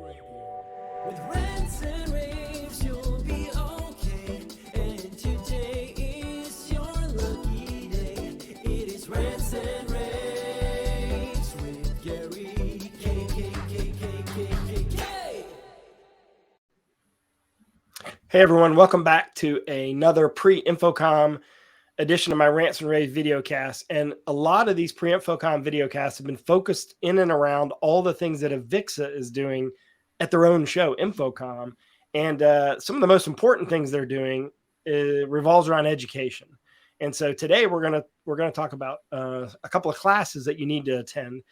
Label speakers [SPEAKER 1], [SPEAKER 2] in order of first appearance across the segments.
[SPEAKER 1] With rants and raves, you'll be okay. And today is your lucky day. It is rants and raves with Gary K.
[SPEAKER 2] Hey everyone, welcome back to another pre-InfoComm edition of my Rants and Raves videocast. And a lot of these pre-InfoComm videocasts have been focused in and around all the things that Avixa is doing at their own show, InfoComm. And some of the most important things they're doing revolves around education. And so today we're gonna talk about a couple of classes that you need to attend,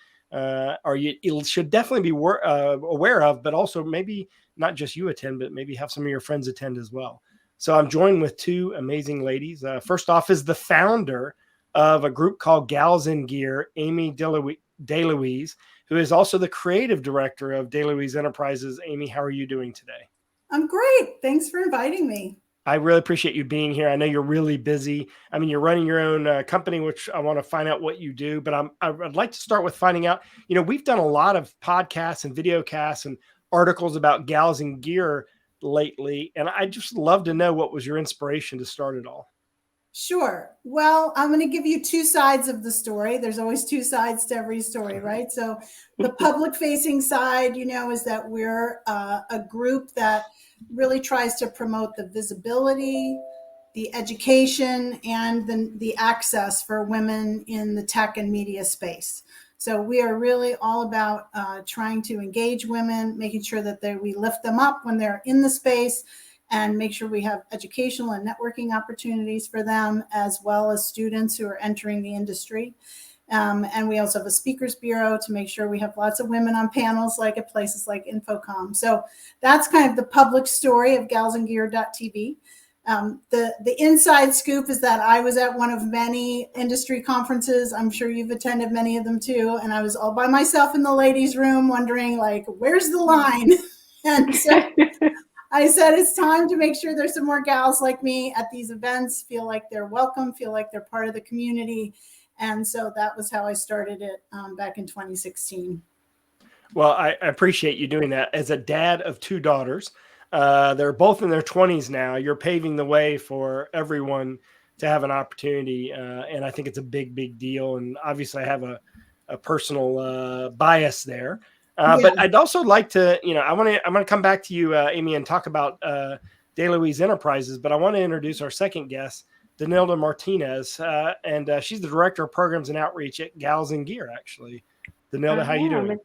[SPEAKER 2] or you should definitely be aware of, but also maybe not just you attend, but maybe have some of your friends attend as well. So I'm joined with two amazing ladies. First off is the founder of a group called Gals in Gear, Amy DeLuise, who is also the creative director of DeLuise Enterprises. Amy, how are you doing today?
[SPEAKER 3] I'm great. Thanks for inviting me.
[SPEAKER 2] I really appreciate you being here. I know you're really busy. I mean, you're running your own company, which I want to find out what you do. But I'd like to start with finding out, we've done a lot of podcasts and videocasts and articles about Gals in Gear lately. And I just love to know what was your inspiration to start it all.
[SPEAKER 3] Sure. Well, I'm going to give you two sides of the story. There's always two sides to every story, right? So the public facing side, is that we're a group that really tries to promote the visibility, the education, and the access for women in the tech and media space. So we are really all about trying to engage women, making sure that we lift them up when they're in the space, and make sure we have educational and networking opportunities for them, as well as students who are entering the industry. And we also have a speakers bureau to make sure we have lots of women on panels like at places like InfoComm. So that's kind of the public story of galsandgear.tv. The inside scoop is that I was at one of many industry conferences. I'm sure you've attended many of them too. And I was all by myself in the ladies' room wondering, where's the line? And so I said, it's time to make sure there's some more gals like me at these events, feel like they're welcome, feel like they're part of the community. And so that was how I started it back in 2016.
[SPEAKER 2] Well, I appreciate you doing that. As a dad of two daughters, they're both in their 20s now. You're paving the way for everyone to have an opportunity. And I think it's a big, big deal. And obviously I have a personal bias there. But I'd also like to, I'm going to come back to you, Amy, and talk about DeLuise Enterprises. But I want to introduce our second guest, Danilda Martinez, and she's the Director of Programs and Outreach at Gals in Gear, actually. Danilda, how you doing?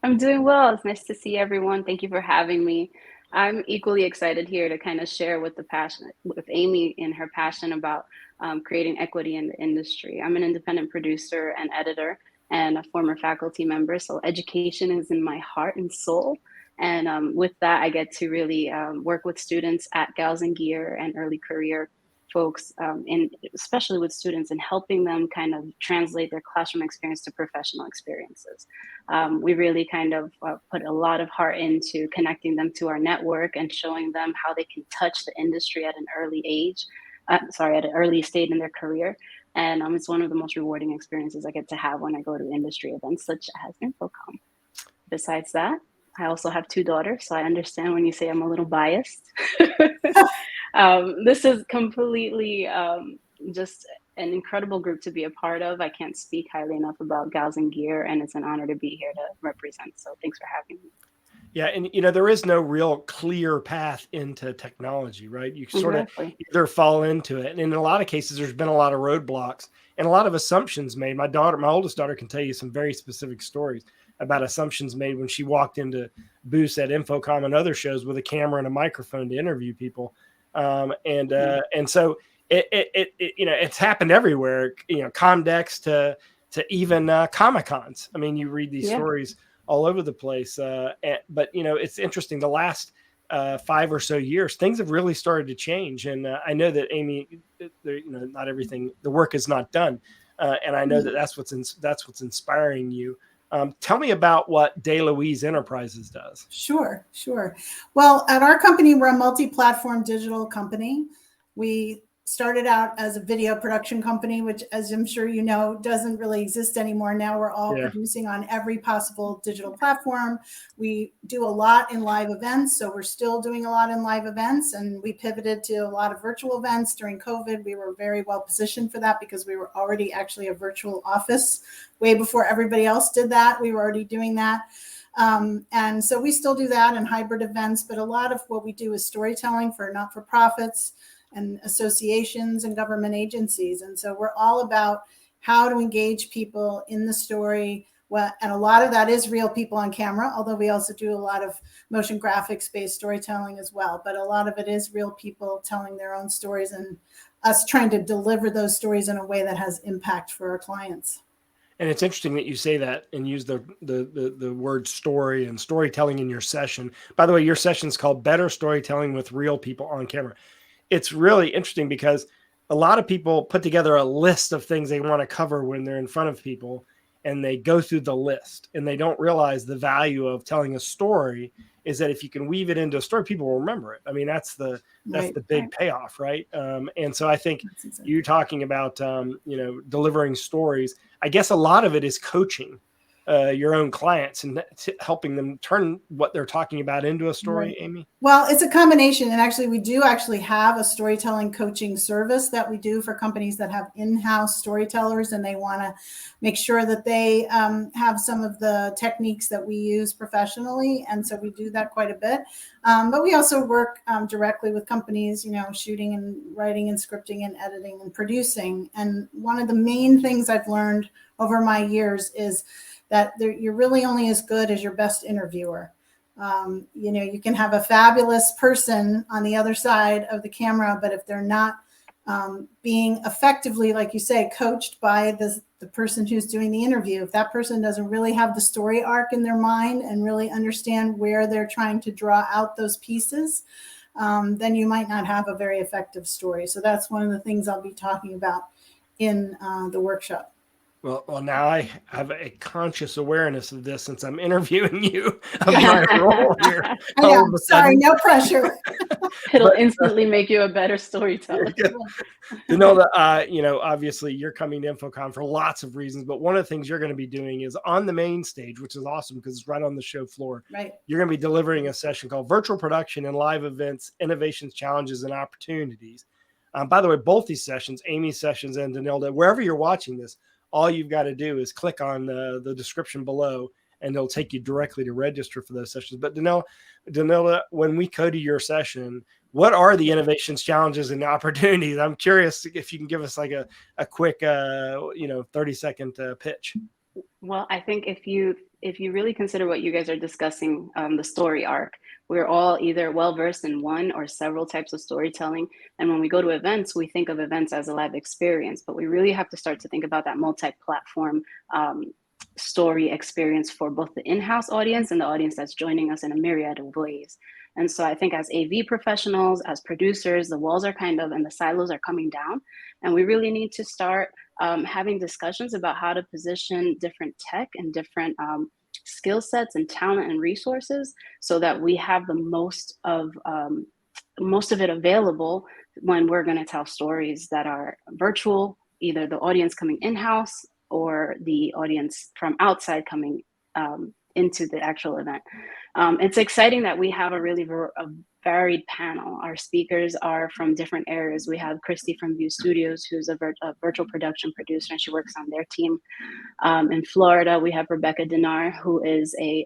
[SPEAKER 4] I'm doing well. It's nice to see everyone. Thank you for having me. I'm equally excited here to kind of share with Amy and her passion about creating equity in the industry. I'm an independent producer and editor and a former faculty member, so education is in my heart and soul. And with that, I get to really work with students at Gals in Gear and early career folks, and especially with students, and helping them kind of translate their classroom experience to professional experiences. We really kind of put a lot of heart into connecting them to our network and showing them how they can touch the industry at an early age, at an early stage in their career. And it's one of the most rewarding experiences I get to have when I go to industry events such as InfoComm. Besides that, I also have two daughters, so I understand when you say I'm a little biased. This is completely just an incredible group to be a part of. I can't speak highly enough about Gals in Gear, and it's an honor to be here to represent. So thanks for having me.
[SPEAKER 2] Yeah, and there is no real clear path into technology, right? You sort of either fall into it, and in a lot of cases, there's been a lot of roadblocks and a lot of assumptions made. My oldest daughter, can tell you some very specific stories about assumptions made when she walked into booths at InfoComm and other shows with a camera and a microphone to interview people. And so it's happened everywhere, Comdex to even Comic-Cons. I mean, you read these stories all over the place. But it's interesting. The last 5 or so years, things have really started to change. And I know that Amy, not everything, the work is not done. And I know that that's what's inspiring you. Tell me about what DeLuise Enterprises does.
[SPEAKER 3] Sure. Well, at our company, we're a multi-platform digital company. We started out as a video production company, which, as I'm sure you know, doesn't really exist anymore. Now we're all producing on every possible digital platform. We do a lot in live events, so we're still doing a lot in live events, and we pivoted to a lot of virtual events during COVID. We were very well positioned for that because we were already actually a virtual office way before everybody else did that. We were already doing that. And so we still do that in hybrid events, but a lot of what we do is storytelling for not-for-profits and associations and government agencies. And so we're all about how to engage people in the story. And a lot of that is real people on camera, although we also do a lot of motion graphics-based storytelling as well. But a lot of it is real people telling their own stories and us trying to deliver those stories in a way that has impact for our clients.
[SPEAKER 2] And it's interesting that you say that and use the word story and storytelling in your session. By the way, your session is called Better Storytelling with Real People on Camera. It's really interesting because a lot of people put together a list of things they want to cover when they're in front of people, and they go through the list and they don't realize the value of telling a story is that if you can weave it into a story, people will remember it. I mean, that's the big payoff, right? And so I think you're talking about, delivering stories. I guess a lot of it is coaching your own clients and helping them turn what they're talking about into a story, right. Amy?
[SPEAKER 3] Well, it's a combination. And actually, we do actually have a storytelling coaching service that we do for companies that have in-house storytellers and they want to make sure that they have some of the techniques that we use professionally. And so we do that quite a bit. But we also work directly with companies, shooting and writing and scripting and editing and producing. And one of the main things I've learned over my years is that you're really only as good as your best interviewer. You can have a fabulous person on the other side of the camera, but if they're not being effectively, like you say, coached by the person who's doing the interview, if that person doesn't really have the story arc in their mind and really understand where they're trying to draw out those pieces, then you might not have a very effective story. So that's one of the things I'll be talking about in the workshop.
[SPEAKER 2] Well, now I have a conscious awareness of this since I'm interviewing you of my role here.
[SPEAKER 3] Sorry, no pressure.
[SPEAKER 4] It'll instantly make you a better storyteller.
[SPEAKER 2] To know that, obviously you're coming to InfoComm for lots of reasons, but one of the things you're going to be doing is on the main stage, which is awesome because it's right on the show floor.
[SPEAKER 3] Right.
[SPEAKER 2] You're going to be delivering a session called Virtual Production and Live Events, Innovations, Challenges, and Opportunities. By the way, both these sessions, Amy's sessions and Danilda, wherever you're watching this, all you've got to do is click on the description below and it'll take you directly to register for those sessions. But Danilda, when we go to your session, what are the innovations, challenges, and opportunities? I'm curious if you can give us like a quick, 30-second pitch.
[SPEAKER 4] Well, I think if you really consider what you guys are discussing, the story arc, we're all either well-versed in one or several types of storytelling. And when we go to events, we think of events as a live experience, but we really have to start to think about that multi-platform story experience for both the in-house audience and the audience that's joining us in a myriad of ways. And so I think as AV professionals, as producers, the walls are and the silos are coming down. And we really need to start having discussions about how to position different tech and different skill sets and talent and resources so that we have the most of it available when we're going to tell stories that are virtual, either the audience coming in-house or the audience from outside coming into the actual event. It's exciting that we have a really varied panel. Our speakers are from different areas. We have Christy from View Studios, who's a virtual production producer, and she works on their team. In Florida, we have Rebecca Dinar, who is a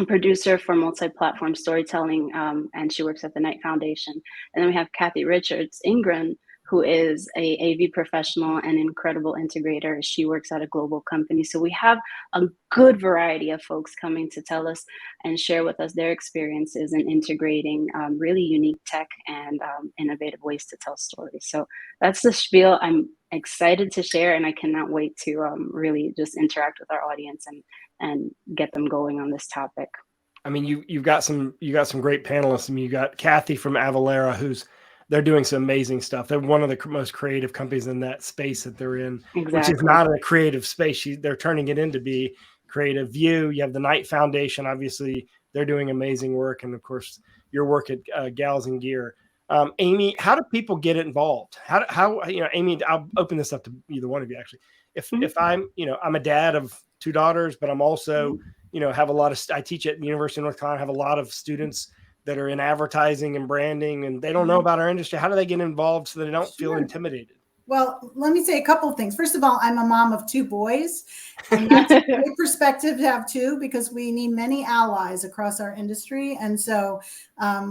[SPEAKER 4] producer for multi-platform storytelling, and she works at the Knight Foundation. And then we have Kathy Richards Ingren, who is a AV professional and incredible integrator. She works at a global company. So we have a good variety of folks coming to tell us and share with us their experiences in integrating really unique tech and innovative ways to tell stories. So that's the spiel I'm excited to share, and I cannot wait to really just interact with our audience and get them going on this topic.
[SPEAKER 2] I mean, you've got some great panelists. I mean, you got Kathy from Avalara, they're doing some amazing stuff. They're one of the most creative companies in that space that they're in, which is not a creative space. They're turning it into be creative. View. You have the Knight Foundation. Obviously, they're doing amazing work. And of course, your work at Gals and Gear. Amy, how do people get involved? Amy, I'll open this up to either one of you actually. If I'm, I'm a dad of 2 daughters, but I'm also, have a lot of, I teach at the University of North Carolina, have a lot of students that are in advertising and branding, and they don't know about our industry. How do they get involved so they don't feel intimidated?
[SPEAKER 3] Well, let me say a couple of things. First of all, I'm a mom of 2 boys, and that's a great perspective to have too, because we need many allies across our industry. And so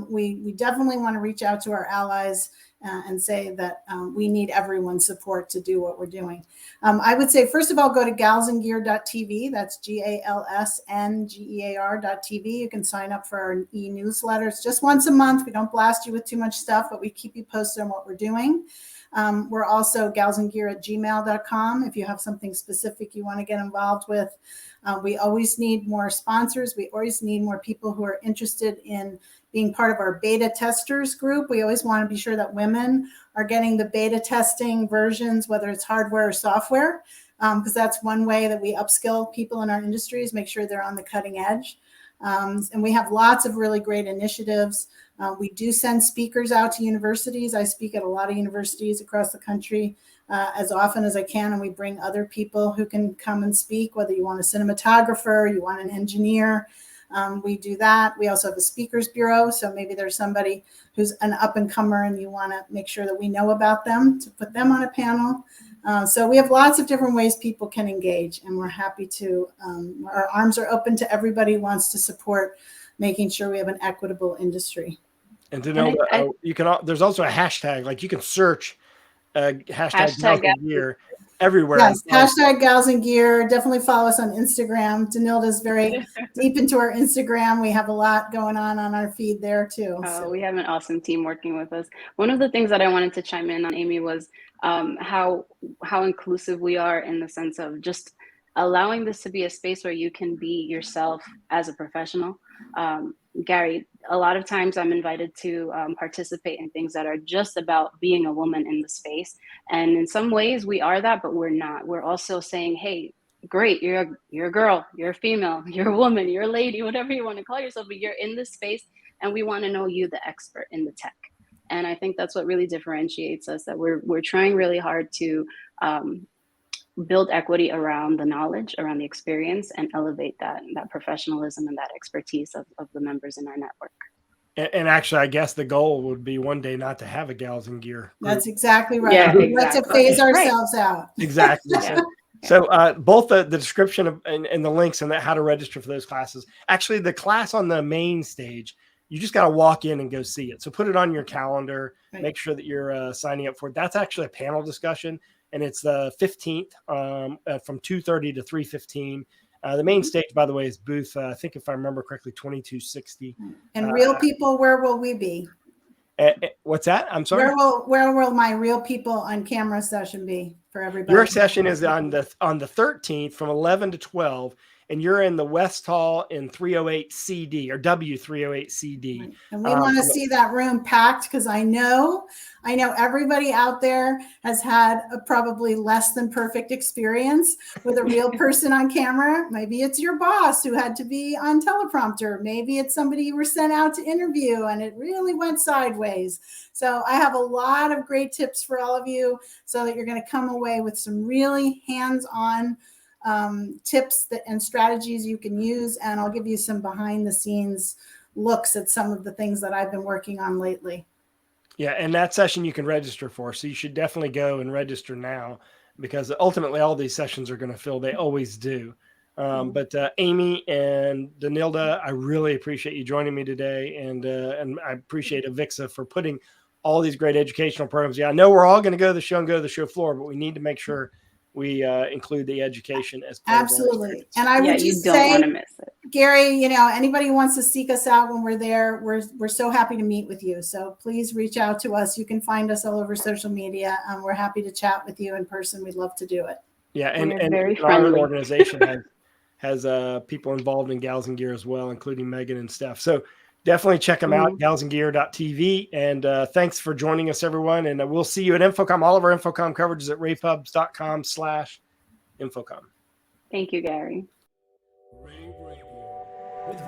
[SPEAKER 3] we definitely want to reach out to our allies and say that we need everyone's support to do what we're doing. I would say, first of all, go to galsandgear.tv. That's GALSNGEAR.tv. You can sign up for our e-newsletters just once a month. We don't blast you with too much stuff, but we keep you posted on what we're doing. We're also galsandgear@gmail.com if you have something specific you want to get involved with. We always need more sponsors. We always need more people who are interested in being part of our beta testers group. We always want to be sure that women are getting the beta testing versions, whether it's hardware or software, because that's one way that we upskill people in our industries, make sure they're on the cutting edge. And we have lots of really great initiatives. We do send speakers out to universities. I speak at a lot of universities across the country as often as I can, and we bring other people who can come and speak, whether you want a cinematographer, you want an engineer. We do that. We also have a speakers bureau, so maybe there's somebody who's an up-and-comer and you want to make sure that we know about them to put them on a panel. So we have lots of different ways people can engage, and we're happy to, our arms are open to everybody who wants to support making sure we have an equitable industry.
[SPEAKER 2] And to know that you can, there's also a hashtag, like you can search hashtag Gals and Gear everywhere.
[SPEAKER 3] Yes, hashtag Gals and Gear. Definitely follow us on Instagram. Danilda's very deep into our Instagram. We have a lot going on our feed there too.
[SPEAKER 4] So we have an awesome team working with us. One of the things that I wanted to chime in on, Amy, was how inclusive we are, in the sense of just allowing this to be a space where you can be yourself as a professional. Gary, a lot of times I'm invited to participate in things that are just about being a woman in the space. And in some ways we are that, but we're not. We're also saying, hey, great, you're a girl, you're a female, you're a woman, you're a lady, whatever you want to call yourself, but you're in this space and we want to know you, the expert in the tech. And I think that's what really differentiates us, that we're trying really hard to build equity around the knowledge, around the experience, and elevate that professionalism and that expertise of the members in our network.
[SPEAKER 2] And actually, I guess the goal would be one day not to have a Gals and Gear group.
[SPEAKER 3] That's exactly right.
[SPEAKER 4] Yeah,
[SPEAKER 3] Let's phase ourselves out.
[SPEAKER 2] Exactly. So both the description of, and the links and how to register for those classes. Actually, the class on the main stage, you just got to walk in and go see it. So put it on your calendar. Right. Make sure that you're signing up for it. That's actually a panel discussion. And it's the 15th from 2:30 to 3:15. The main stage, by the way, is booth, I think if I remember correctly, 2260.
[SPEAKER 3] And real people, where will we be?
[SPEAKER 2] What's that? I'm sorry.
[SPEAKER 3] Where will my real people on camera session be for everybody?
[SPEAKER 2] Your session is on the 13th from 11 to 12. And you're in the West Hall in 308 CD or W308 CD.
[SPEAKER 3] Right. And we want to see that room packed, because I know everybody out there has had a probably less than perfect experience with a real person on camera. Maybe it's your boss who had to be on teleprompter. Maybe it's somebody you were sent out to interview and it really went sideways. So I have a lot of great tips for all of you, so that you're going to come away with some really hands-on tips and strategies you can use. And I'll give you some behind the scenes looks at some of the things that I've been working on lately.
[SPEAKER 2] Yeah. And that session you can register for. So you should definitely go and register now, because ultimately all these sessions are going to fill. They always do. But Amy and Danilda, I really appreciate you joining me today. And I appreciate Avixa for putting all these great educational programs. Yeah, I know we're all going to go to the show and go to the show floor, but we need to make sure we include the education as part
[SPEAKER 3] absolutely. And I would just say, want to miss it. Gary, anybody who wants to seek us out when we're there, we're so happy to meet with you. So please reach out to us. You can find us all over social media. We're happy to chat with you in person. We'd love to do it.
[SPEAKER 2] Yeah, and our organization has people involved in Gals and Gear as well, including Megan and Steph. So definitely check them out, galsandgear.tv. And thanks for joining us, everyone. And we'll see you at InfoComm. All of our InfoComm coverage is at rAVepubs.com/InfoComm.
[SPEAKER 4] Thank you, Gary.
[SPEAKER 1] With